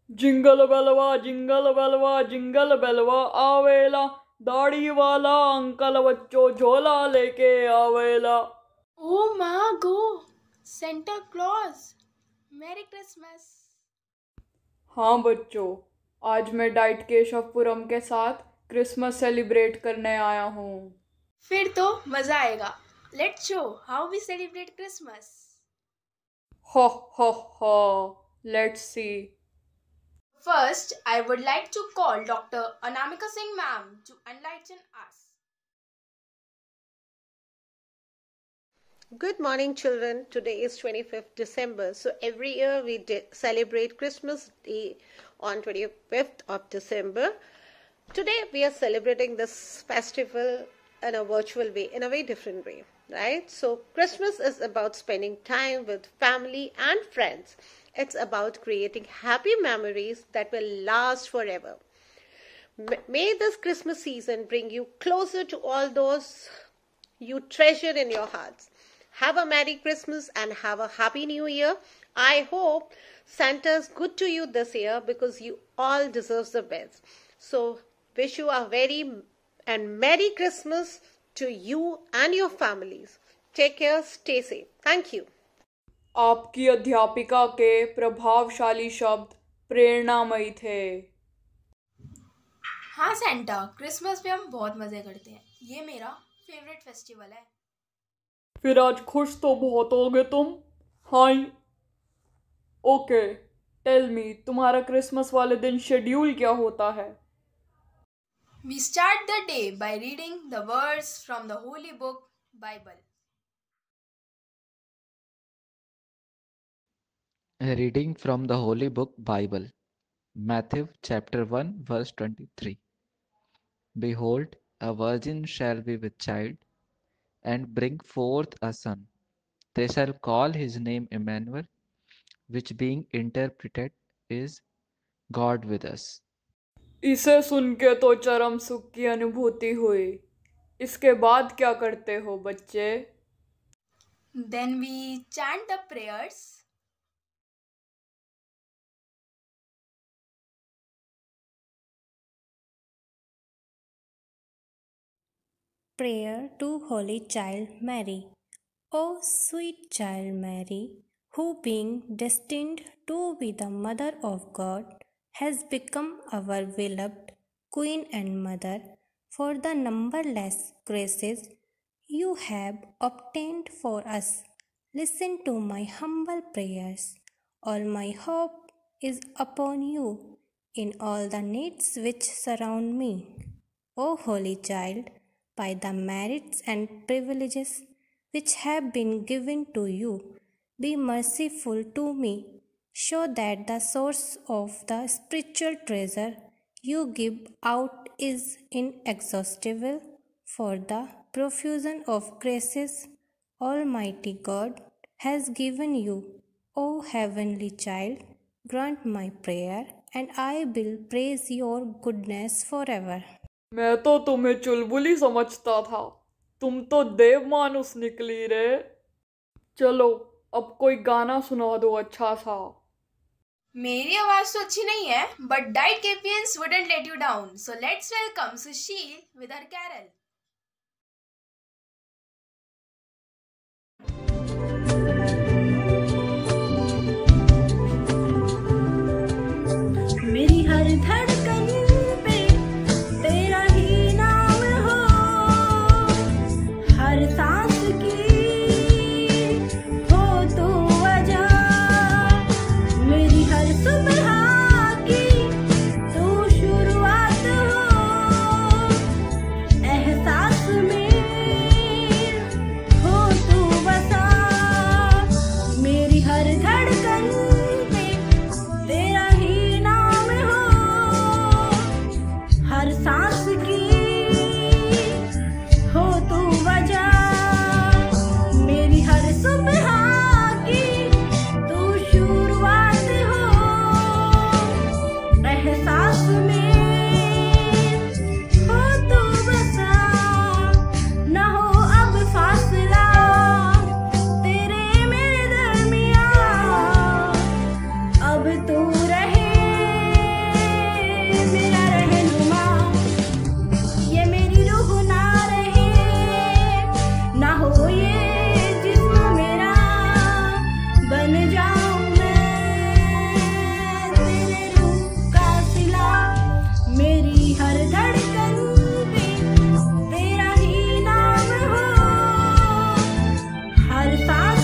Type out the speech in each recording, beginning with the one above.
Jingle Belwa jingle Belwa आवेला, दाढ़ी वाला अंकल बच्चों झोला लेके आवेला। Oh Margot, Santa Claus, Merry Christmas। हाँ बच्चों, आज मैं डाइट केशवपुरम के साथ क्रिसमस सेलिब्रेट करने आया हूँ। फिर तो मजा आएगा। Let's show how we celebrate Christmas। हो हो हो, let's see. First, I would like to call Dr. Anamika Singh ma'am to enlighten us। Good morning, children. Today is 25th December. So every year we celebrate Christmas Day on 25th of December. Today we are celebrating this festival in a virtual way, in a very different way, right? So Christmas is about spending time with family and friends. It's about creating happy memories that will last forever. May this Christmas season bring you closer to all those you treasure in your hearts. Have a Merry Christmas and have a Happy New Year. I hope Santa's good to you this year because you all deserve the best. So wish you a very and Merry Christmas to you and your families. Take care, stay safe. Thank you. आपकी अध्यापिका के प्रभावशाली शब्द प्रेरणामयी थे। हाँ Santa, Christmas पे हम बहुत मजे करते हैं। ये मेरा फेवरेट फेस्टिवल है। फिर आज खुश तो बहुत होगे तुम। हाँ, ओके, टेल मी, तुम्हारा क्रिसमस वाले दिन शेड्यूल क्या होता है? We start the day by reading the verse from the Holy Book, Bible। A reading from the Holy Book Bible, Matthew chapter 1 verse 23. Behold, a virgin shall be with child, and bring forth a son. They shall call his name Emmanuel, which being interpreted is God with us. इसे सुन के तो चरम सुख की अनुभूति हुई। इसके बाद क्या करते हो बच्चे? Then we chant the prayers। Prayer to Holy Child Mary. O sweet child Mary, who being destined to be the Mother of God, has become our beloved Queen and Mother, for the numberless graces you have obtained for us. Listen to my humble prayers. All my hope is upon you in all the needs which surround me. O Holy Child, by the merits and privileges which have been given to you, be merciful to me. Show that the source of the spiritual treasure you give out is inexhaustible, for the profusion of graces Almighty God has given you. O heavenly child, grant my prayer, and I will praise your goodness forever. मैं तो तुम्हें चुलबुली समझता था, तुम तो देव मानुस निकली रे। चलो अब कोई गाना सुना दो अच्छा सा। मेरी आवाज तो अच्छी नहीं है, but Diet Capians wouldn't let you down। So let's welcome Sushil with her carol। मेरी हर धड़कन पे तेरा ही नाम हो, हर सांस की हो तो वजह, मेरी हर सुबह की तू शुरुआत हो,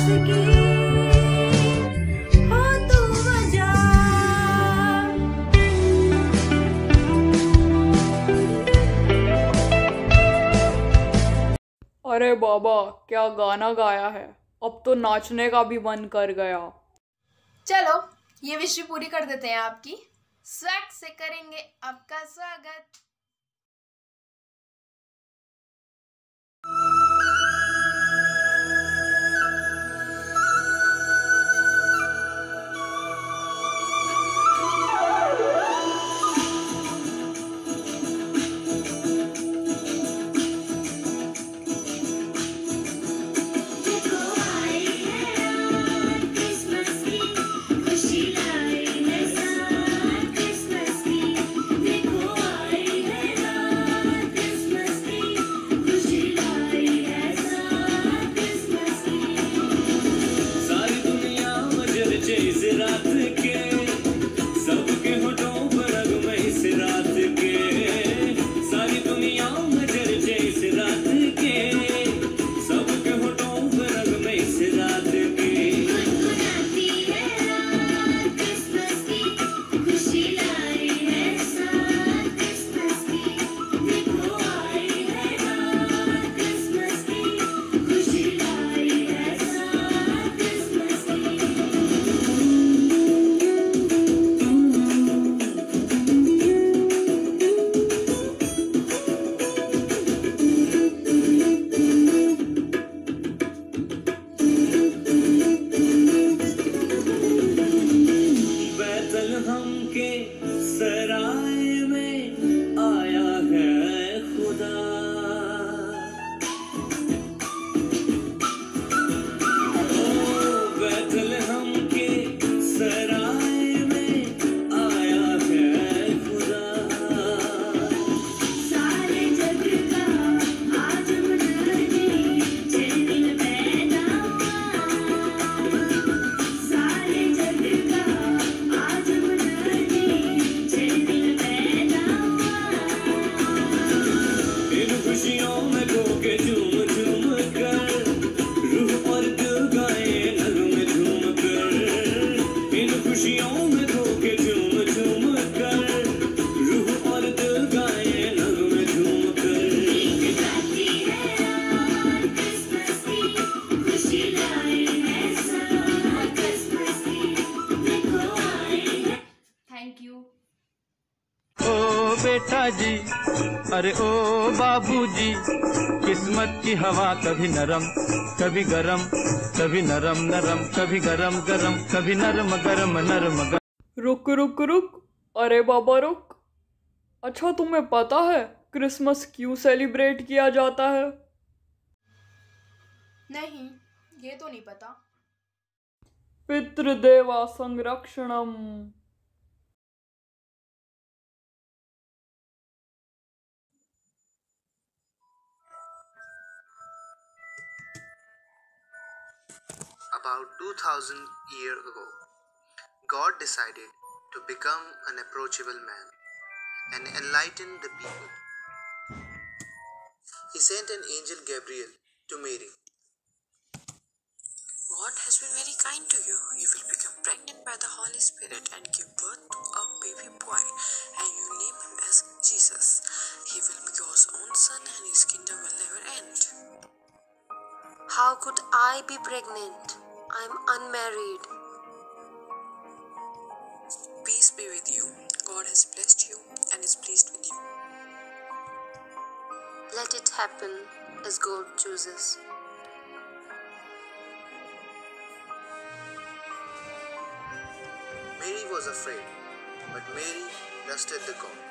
की हो तू वजह। अरे बाबा, क्या गाना गाया है। अब तो नाचने का भी मन कर गया। चलो ये विश भी पूरी कर देते हैं आपकी। स्वैग से करेंगे आपका स्वागत। Thank you. ओ बेटा जी, अरे ओ बाबूजी, किस्मत की हवा कभी नरम कभी गरम, कभी नरम नरम कभी गरम गरम, कभी नरम गरम नरम गरम। रुक रुक रुक, अरे बाबा रुक। अच्छा, तुम्हें पता है क्रिसमस क्यों सेलिब्रेट किया जाता है? नहीं, ये तो नहीं पता। पितृदेवा संरक्षणम। About 2000 years ago, God decided to become an approachable man and enlighten the people. He sent an angel Gabriel to Mary. God has been very kind to you. You will become pregnant by the Holy Spirit and give birth to a baby boy, and you name him as Jesus. He will be God's own son, and his kingdom will never end. How could I be pregnant? I'm unmarried. Peace be with you. God has blessed you and is pleased with you. Let it happen as God chooses. Mary was afraid, but Mary trusted the God.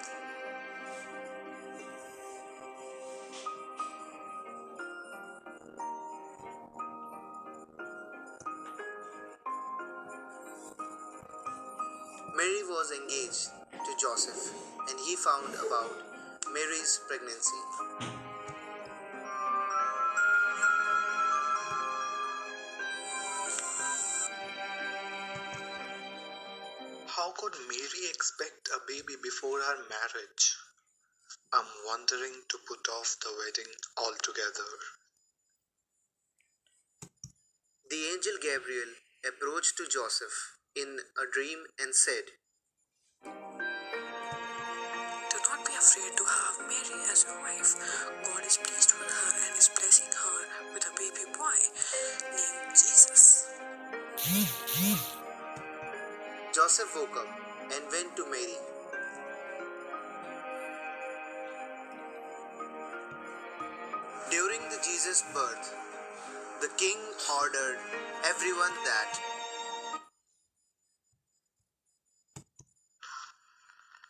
Mary was engaged to Joseph, and he found about Mary's pregnancy. How could Mary expect a baby before her marriage? I'm wondering to put off the wedding altogether. The angel Gabriel approached to Joseph in a dream and said, Do not be afraid to have Mary as your wife. God is pleased with her and is blessing her with a baby boy named Jesus. Joseph woke up and went to Mary. During the Jesus birth, the king ordered everyone that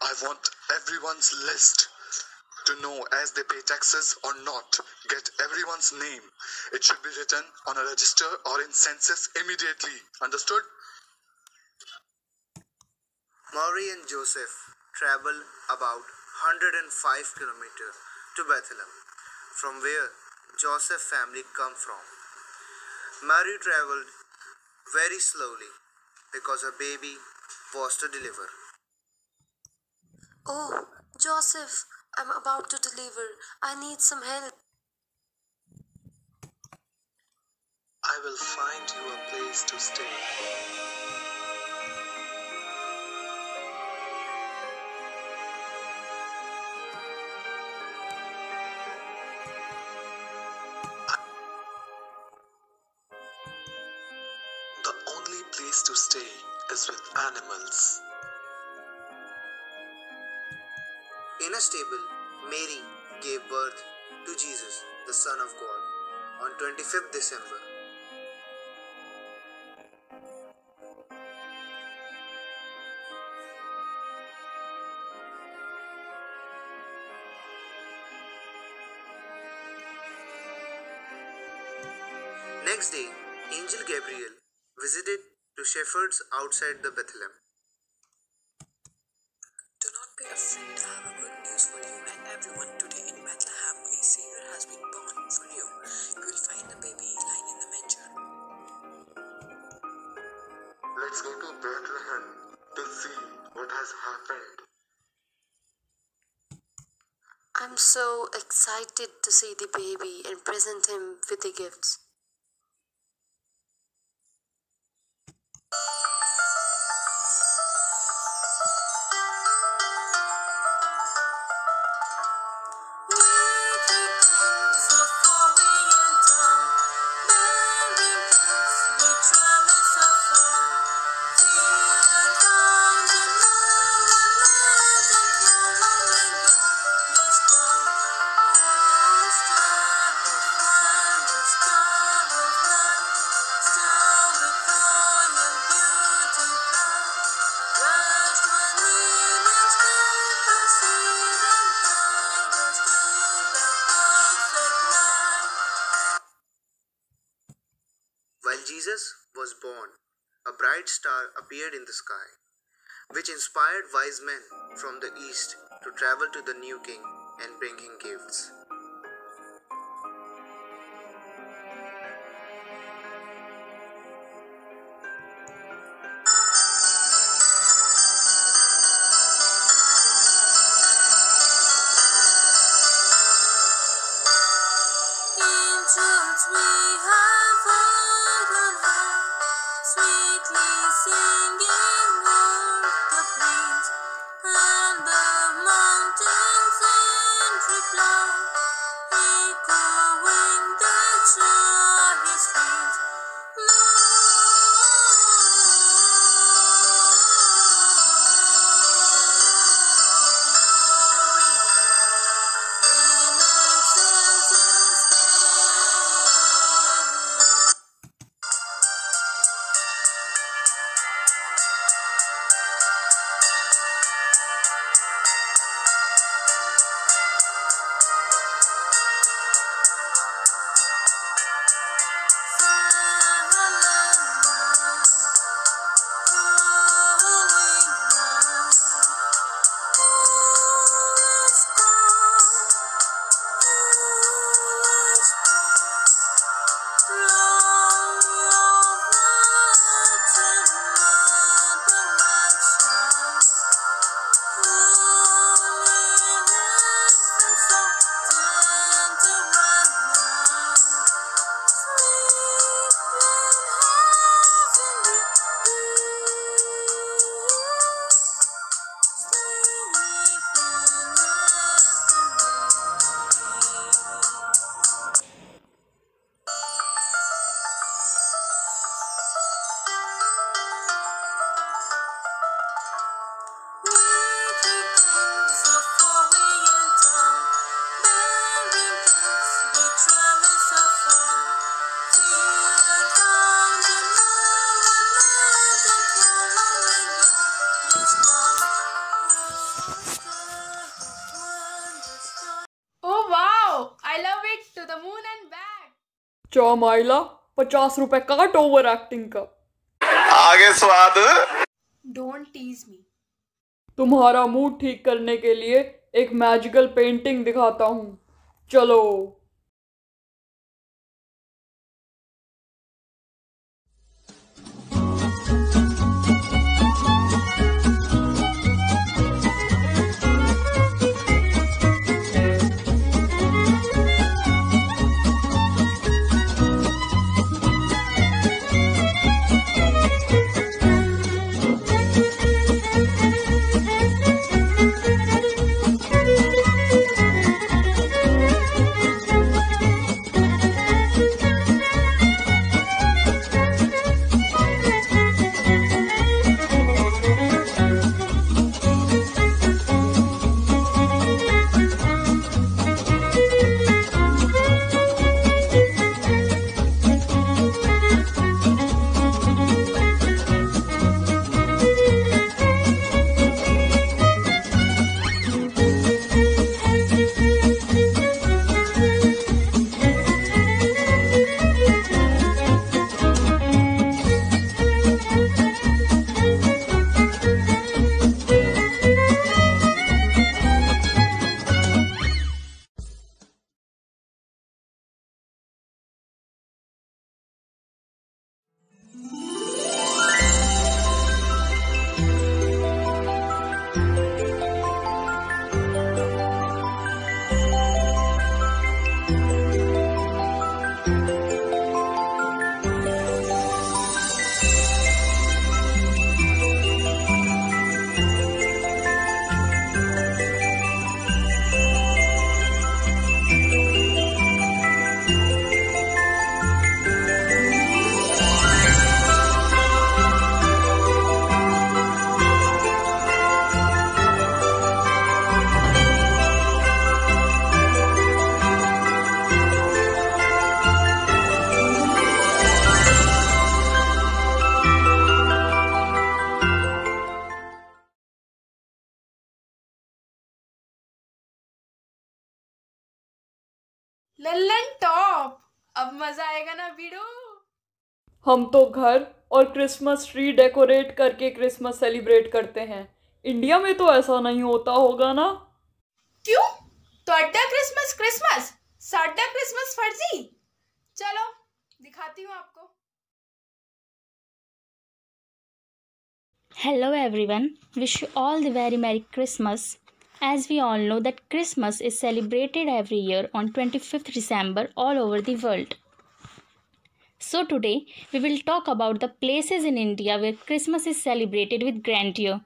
I want everyone's list to know as they pay taxes or not. Get everyone's name. It should be written on a register or in census immediately. Understood? Mary and Joseph traveled about 105 kilometers to Bethlehem, from where Joseph's family come from. Mary traveled very slowly because her baby was to deliver. Oh, Joseph, I'm about to deliver. I need some help. I will find you a place to stay. The only place to stay is with animals. In a stable, Mary gave birth to Jesus, the Son of God, on 25th December. Next day, Angel Gabriel visited to shepherds outside the Bethlehem. Do not be afraid. I have a good news for you and everyone. Today in Bethlehem, a Savior has been born for you. You will find the baby lying in the manger. Let's go to Bethlehem to see what has happened. I'm so excited to see the baby and present him with the gifts. While Jesus was born, a bright star appeared in the sky, which inspired wise men from the east to travel to the new king and bring him gifts. Angels we have heard on high, sweetly singing o'er the plains, and the mountains in reply, echoing the joyous strains. चौमाइला 50 रुपए काट over acting का। आगे स्वाद। Don't tease me. तुम्हारा mood ठीक करने के लिए एक मैजिकल पेंटिंग दिखाता हूँ, चलो। लल्लन टॉप। अब मजा आएगा ना वीडियो। हम तो घर और क्रिसमस ट्री डेकोरेट करके क्रिसमस सेलिब्रेट करते हैं। इंडिया में तो ऐसा नहीं होता होगा ना? क्यों? तो अड्डा क्रिसमस क्रिसमस, साड्डा क्रिसमस फर्जी। चलो दिखाती हूँ आपको। Hello everyone, wish you all the very Merry Christmas. As we all know that Christmas is celebrated every year on 25th December all over the world. So today we will talk about the places in India where Christmas is celebrated with grandeur.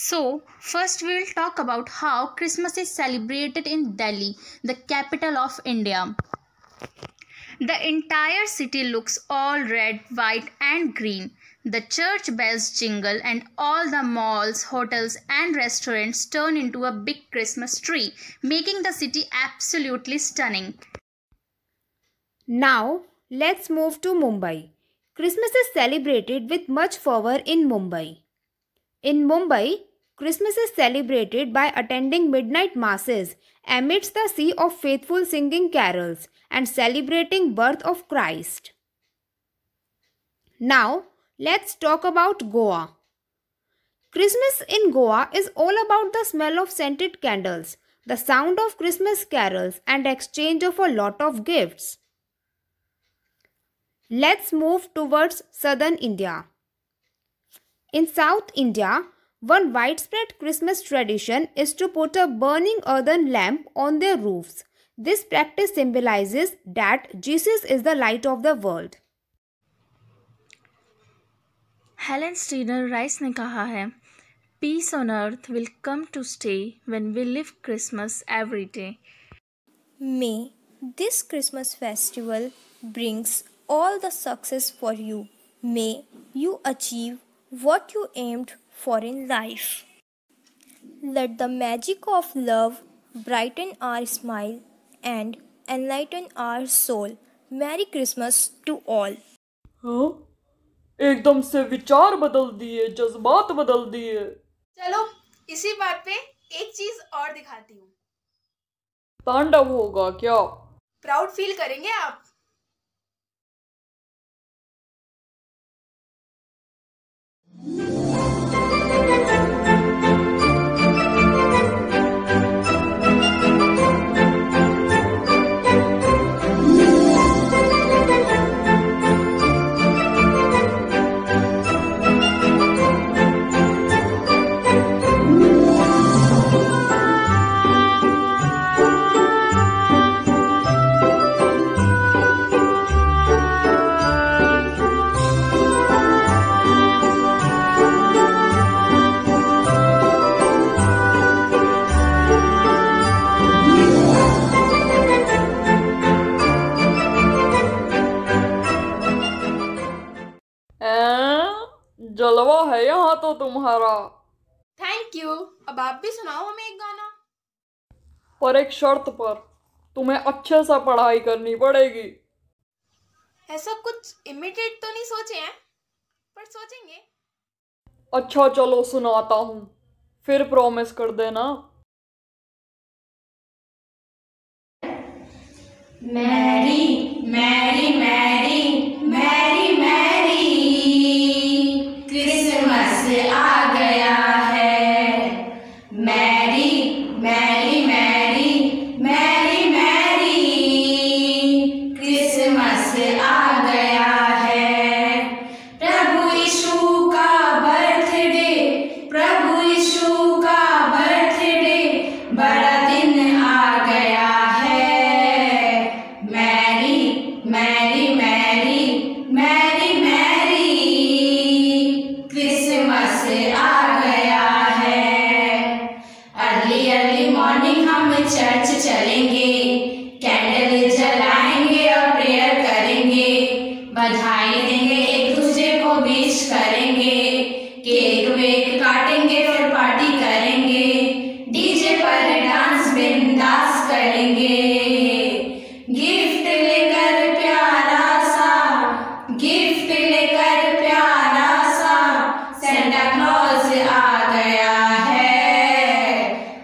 So first we will talk about how Christmas is celebrated in Delhi, the capital of India. The entire city looks all red, white and green. The church bells jingle and all the malls, hotels and restaurants turn into a big Christmas tree, making the city absolutely stunning. Now, let's move to Mumbai. Christmas is celebrated with much fervor in Mumbai. In Mumbai, Christmas is celebrated by attending midnight masses amidst the sea of faithful singing carols and celebrating birth of Christ. Now, let's talk about Goa. Christmas in Goa is all about the smell of scented candles, the sound of Christmas carols and exchange of a lot of gifts. Let's move towards southern India. In South India, one widespread Christmas tradition is to put a burning earthen lamp on their roofs. This practice symbolizes that Jesus is the light of the world. Helen Steiner Rice ने कहा है, peace on earth will come to stay when we live Christmas every day. May this Christmas festival brings all the success for you. May you achieve what you aimed for in life. Let the magic of love brighten our smile and enlighten our soul. Merry Christmas to all. हाँ? एकदम से विचार बदल दिए, जज्बात बदल दिए। चलो इसी बात पे एक चीज और दिखाती हूँ। तांडव होगा क्या? प्राउड फील करेंगे आप। जलवा है यहाँ तो तुम्हारा। Thank you. अब आप भी सुनाओ हमें एक गाना। पर एक शर्त पर, तुम्हें अच्छे से पढ़ाई करनी पड़ेगी। ऐसा कुछ इमिटेट तो नहीं सोचे हैं, पर सोचेंगे। अच्छा चलो सुनाता हूँ, फिर प्रॉमिस कर देना। Merry merry merry merry merry Christmas आ गया है। Merry merry merry merry merry Christmas आ गया है। प्रभु यीशु का बर्थडे, प्रभु यीशु का बर्थडे, बड़ा दिन आ गया है। Merry merry merry merry merry Christmas आ गया है। अर्ली अर्ली मॉर्निंग हम चर्च चलेंगे, कैंडल जलाएंगे और प्रेयर करेंगे, बधाई देंगे, एक दूसरे को विश करेंगे, केक वेक काटेंगे, फिर पार्टी करेंगे, डीजे पर डांस बिंदास करेंगे। गिफ्ट लेकर प्यारा सा, गिफ्ट लेकर प्यारा सा सेंटा क्लॉज आ गया है।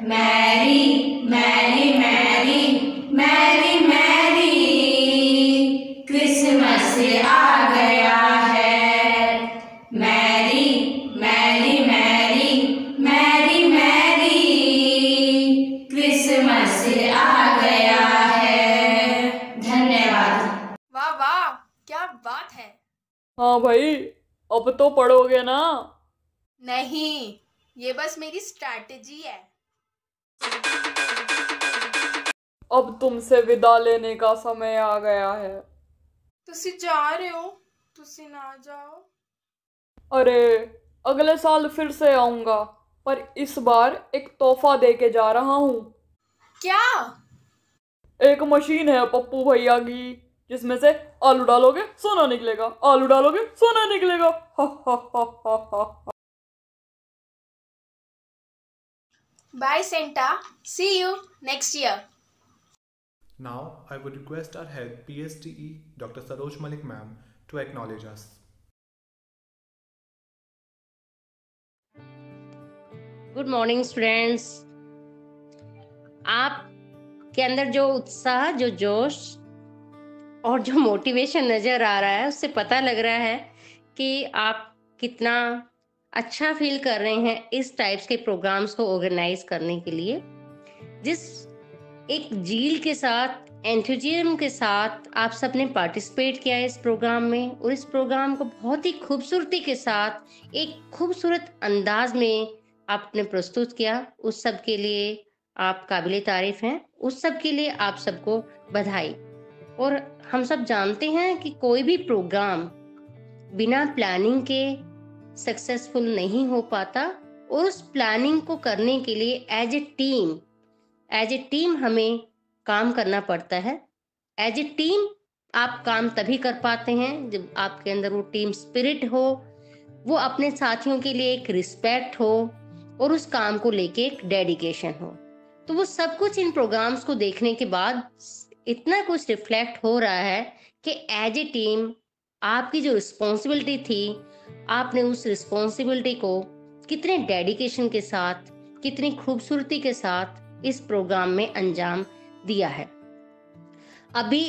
Merry merry merry merry merry Christmas आ गया है। Merry merry merry merry merry Christmas आ गया है। धन्यवाद। वाह वाह, क्या बात है। हाँ भाई, अब तो पढ़ोगे ना? नहीं, ये बस मेरी स्ट्रैटेजी है। अब तुमसे विदा लेने का समय आ गया है। तुसी जा रहे हो, तुसी ना जाओ। अरे अगले साल फिर से आऊंगा, पर इस बार एक तोहफा दे के जा रहा हूँ। क्या? एक मशीन है पप्पू भैया की, जिसमें से आलू डालोगे सोना निकलेगा, आलू डालोगे सोना निकलेगा। हा हा हा हा हा। Bye Santa, see you next year. Now I would request our head PSTE Dr. Saroj Malik ma'am to acknowledge us. Good morning students. आप के अंदर जो उत्साह, जो जोश और जो मोटिवेशन नज़र आ रहा है, उससे पता लग रहा है कि आप कितना अच्छा फील कर रहे हैं इस टाइप्स के प्रोग्राम्स को ऑर्गेनाइज करने के लिए। जिस एक जील के साथ, एंथुजिज्म के साथ आप सबने पार्टिसिपेट किया है इस प्रोग्राम में, और इस प्रोग्राम को बहुत ही खूबसूरती के साथ एक खूबसूरत अंदाज में आपने प्रस्तुत किया, उस सब के लिए आप काबिले तारीफ हैं। उस सब के लिए आप सबको बधाई। और हम सब जानते हैं कि कोई भी प्रोग्राम बिना प्लानिंग के सक्सेसफुल नहीं हो पाता, और उस प्लानिंग को करने के लिए एज ए टीम हमें काम करना पड़ता है। एज ए टीम आप काम तभी कर पाते हैं जब आपके अंदर वो टीम स्पिरिट हो, वो अपने साथियों के लिए एक रिस्पेक्ट हो, और उस काम को लेके एक डेडिकेशन हो। तो वो सब कुछ इन प्रोग्राम्स को देखने के बाद इतना कुछ रिफ्लेक्ट हो रहा है कि एज ए टीम आपकी जो रिस्पॉन्सिबिलिटी थी, आपने उस रिस्पॉन्सिबिलिटी को कितने डेडिकेशन के साथ, कितनी खूबसूरती के साथ इस प्रोग्राम में अंजाम दिया है। अभी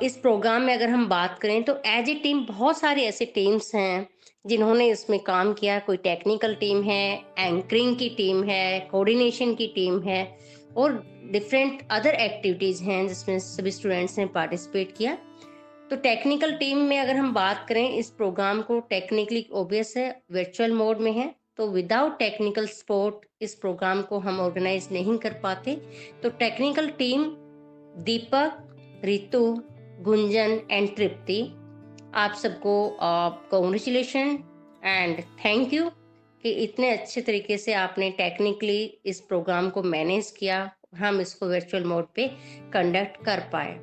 इस प्रोग्राम में अगर हम बात करें तो एज ए टीम बहुत सारे ऐसे टीम्स हैं जिन्होंने इसमें काम किया। कोई टेक्निकल टीम है, एंकरिंग की टीम है, कोऑर्डिनेशन की टीम है और डिफरेंट अदर एक्टिविटीज़ हैं जिसमें सभी स्टूडेंट्स ने पार्टिसिपेट किया। तो टेक्निकल टीम में अगर हम बात करें, इस प्रोग्राम को टेक्निकली ओबियस है वर्चुअल मोड में है, तो विदाउट टेक्निकल सपोर्ट इस प्रोग्राम को हम ऑर्गेनाइज नहीं कर पाते। तो technical team Deepak, Ritu, Gunjan and Tripti, आप सबको कॉन्ग्रेचुलेशन एंड थैंक यू कि इतने अच्छे तरीके से आपने टेक्निकली इस प्रोग्राम को मैनेज किया और हम इसको वर्चुअल मोड पे कंडक्ट कर पाए।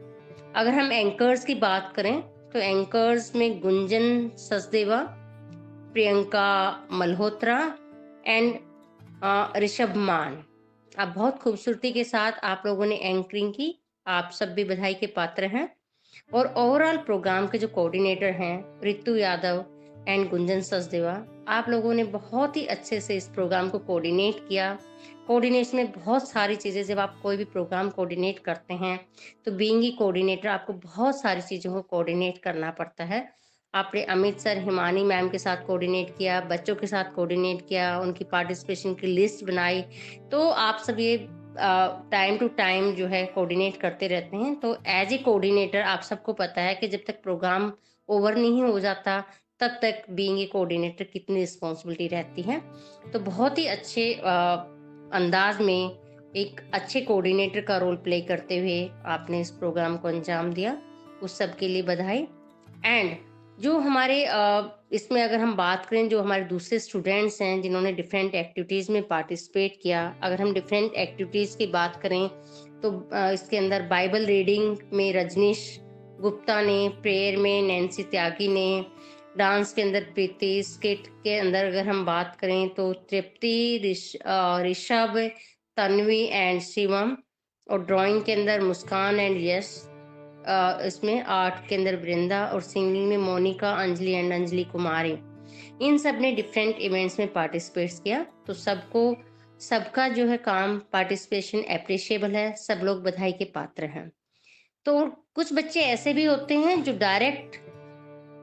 अगर हम एंकर्स की बात करें तो एंकर्स में गुंजन सचदेवा, प्रियंका मल्होत्रा एंड ऋषभ मान, आप बहुत खूबसूरती के साथ आप लोगों ने एंकरिंग की, आप सब भी बधाई के पात्र हैं। और ओवरऑल प्रोग्राम के जो कोऑर्डिनेटर हैं रितु यादव एंड गुंजन सचदेवा, आप लोगों ने बहुत ही अच्छे से इस प्रोग्राम को कोऑर्डिनेट किया। कोऑर्डिनेशन में बहुत सारी चीज़ें, जब आप कोई भी प्रोग्राम कोऑर्डिनेट करते हैं तो बीइंग ए कोऑर्डिनेटर आपको बहुत सारी चीज़ों को कोऑर्डिनेट करना पड़ता है। आपने अमित सर, हिमानी मैम के साथ कोऑर्डिनेट किया, बच्चों के साथ कोऑर्डिनेट किया, उनकी पार्टिसिपेशन की लिस्ट बनाई। तो आप सब ये टाइम टू टाइम जो है कोऑर्डिनेट करते रहते हैं। तो एज ए कोऑर्डिनेटर आप सबको पता है कि जब तक प्रोग्राम ओवर नहीं हो जाता तब तक बीइंग ए कोऑर्डिनेटर कितनी रिस्पॉन्सिबिलिटी रहती है। तो बहुत ही अच्छे अंदाज में एक अच्छे कोऑर्डिनेटर का रोल प्ले करते हुए आपने इस प्रोग्राम को अंजाम दिया, उस सब के लिए बधाई। एंड जो हमारे इसमें अगर हम बात करें, जो हमारे दूसरे स्टूडेंट्स हैं जिन्होंने डिफरेंट एक्टिविटीज़ में पार्टिसिपेट किया, अगर हम डिफरेंट एक्टिविटीज़ की बात करें तो इसके अंदर बाइबल रीडिंग में रजनीश गुप्ता ने, प्रेयर में नैन्सी त्यागी ने, डांस के अंदर प्रीति, स्किट के अंदर अगर हम बात करें तो तृप्ति, ऋषभ, तन्वी एंड शिवम, और ड्राइंग के अंदर मुस्कान एंड यश, इसमें आर्ट के अंदर वृंदा, और सिंगिंग में मोनिका, अंजलि एंड अंजलि कुमारी। इन सब ने डिफरेंट इवेंट्स में पार्टिसिपेट किया। तो सबका जो है काम, पार्टिसिपेशन एप्रिशिएबल है, सब लोग बधाई के पात्र हैं। तो कुछ बच्चे ऐसे भी होते हैं जो डायरेक्ट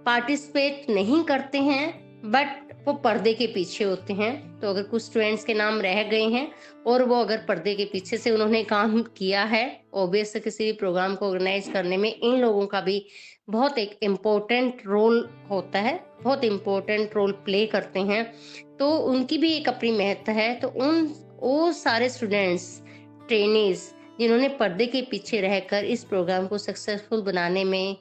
पार्टिसिपेट नहीं करते हैं बट वो पर्दे के पीछे होते हैं। तो अगर कुछ स्टूडेंट्स के नाम रह गए हैं और वो अगर पर्दे के पीछे से उन्होंने काम किया है, ऑब्वियस किसी भी प्रोग्राम को ऑर्गेनाइज करने में इन लोगों का भी बहुत एक इम्पोर्टेंट रोल होता है, बहुत इम्पोर्टेंट रोल प्ले करते हैं। तो उनकी भी एक अपनी महत्व है। तो वो सारे स्टूडेंट्स, ट्रेनीज जिन्होंने पर्दे के पीछे रहकर इस प्रोग्राम को सक्सेसफुल बनाने में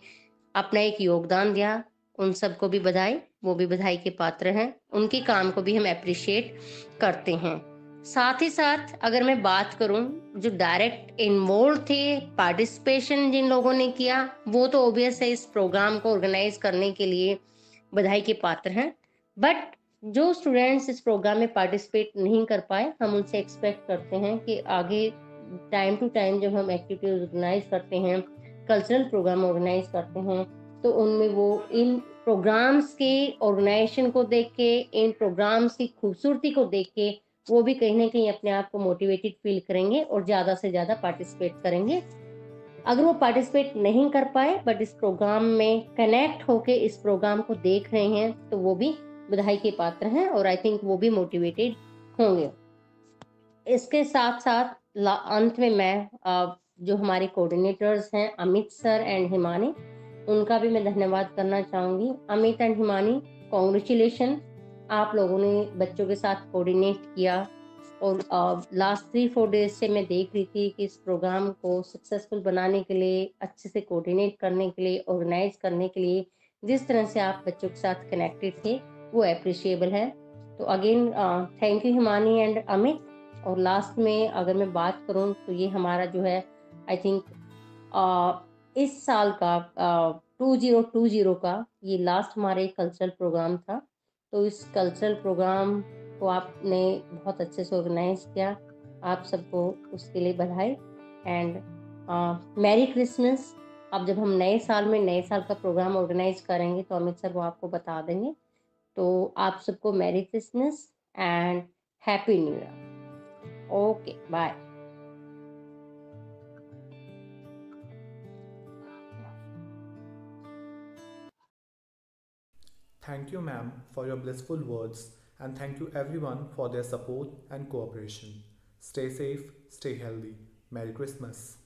अपना एक योगदान दिया, उन सबको भी बधाई, वो भी बधाई के पात्र हैं। उनके काम को भी हम अप्रिशिएट करते हैं। साथ ही साथ अगर मैं बात करूं, जो डायरेक्ट इन्वॉल्व थे, पार्टिसिपेशन जिन लोगों ने किया, वो तो ऑब्वियस है इस प्रोग्राम को ऑर्गेनाइज करने के लिए बधाई के पात्र हैं। बट जो स्टूडेंट्स इस प्रोग्राम में पार्टिसिपेट नहीं कर पाए, हम उनसे एक्सपेक्ट करते हैं कि आगे टाइम टू टाइम जब हम एक्टिविटीज ऑर्गेनाइज करते हैं, कल्चरल प्रोग्राम ऑर्गेनाइज करते हैं, तो उनमें वो इन प्रोग्राम्स के ऑर्गेनाइजेशन को देख के, इन प्रोग्राम्स की खूबसूरती को देख के वो भी कहीं ना कहीं अपने आप को मोटिवेटेड फील करेंगे और ज़्यादा से ज़्यादा पार्टिसिपेट करेंगे। अगर वो पार्टिसिपेट नहीं कर पाए बट इस प्रोग्राम में कनेक्ट होके इस प्रोग्राम को देख रहे हैं, तो वो भी बधाई के पात्र हैं और आई थिंक वो भी मोटिवेटेड होंगे। इसके साथ साथ अंत में मैं जो हमारे कोऑर्डिनेटर्स हैं अमित सर एंड हिमानी, उनका भी मैं धन्यवाद करना चाहूँगी। अमित एंड हिमानी, कॉन्ग्रेचुलेशन, आप लोगों ने बच्चों के साथ कोऑर्डिनेट किया और लास्ट 3-4 डेज से मैं देख रही थी कि इस प्रोग्राम को सक्सेसफुल बनाने के लिए, अच्छे से कोऑर्डिनेट करने के लिए, ऑर्गेनाइज करने के लिए जिस तरह से आप बच्चों के साथ कनेक्टेड थे वो अप्रिशिएबल है। तो again thank you Himani and Amit. और लास्ट में अगर मैं बात करूं तो ये हमारा जो है आई थिंक इस साल का 2020 का ये लास्ट हमारे कल्चरल प्रोग्राम था। तो इस कल्चरल प्रोग्राम को आपने बहुत अच्छे से ऑर्गेनाइज किया, आप सबको उसके लिए बधाई एंड मैरी क्रिसमस। अब जब हम नए साल में नए साल का प्रोग्राम ऑर्गेनाइज करेंगे तो अमित सर वो आपको बता देंगे। तो आप सबको merry Christmas and happy New Year. Okay, bye. Thank you, ma'am, for your blissful words, and thank you everyone for their support and cooperation. Stay safe, stay healthy. Merry Christmas.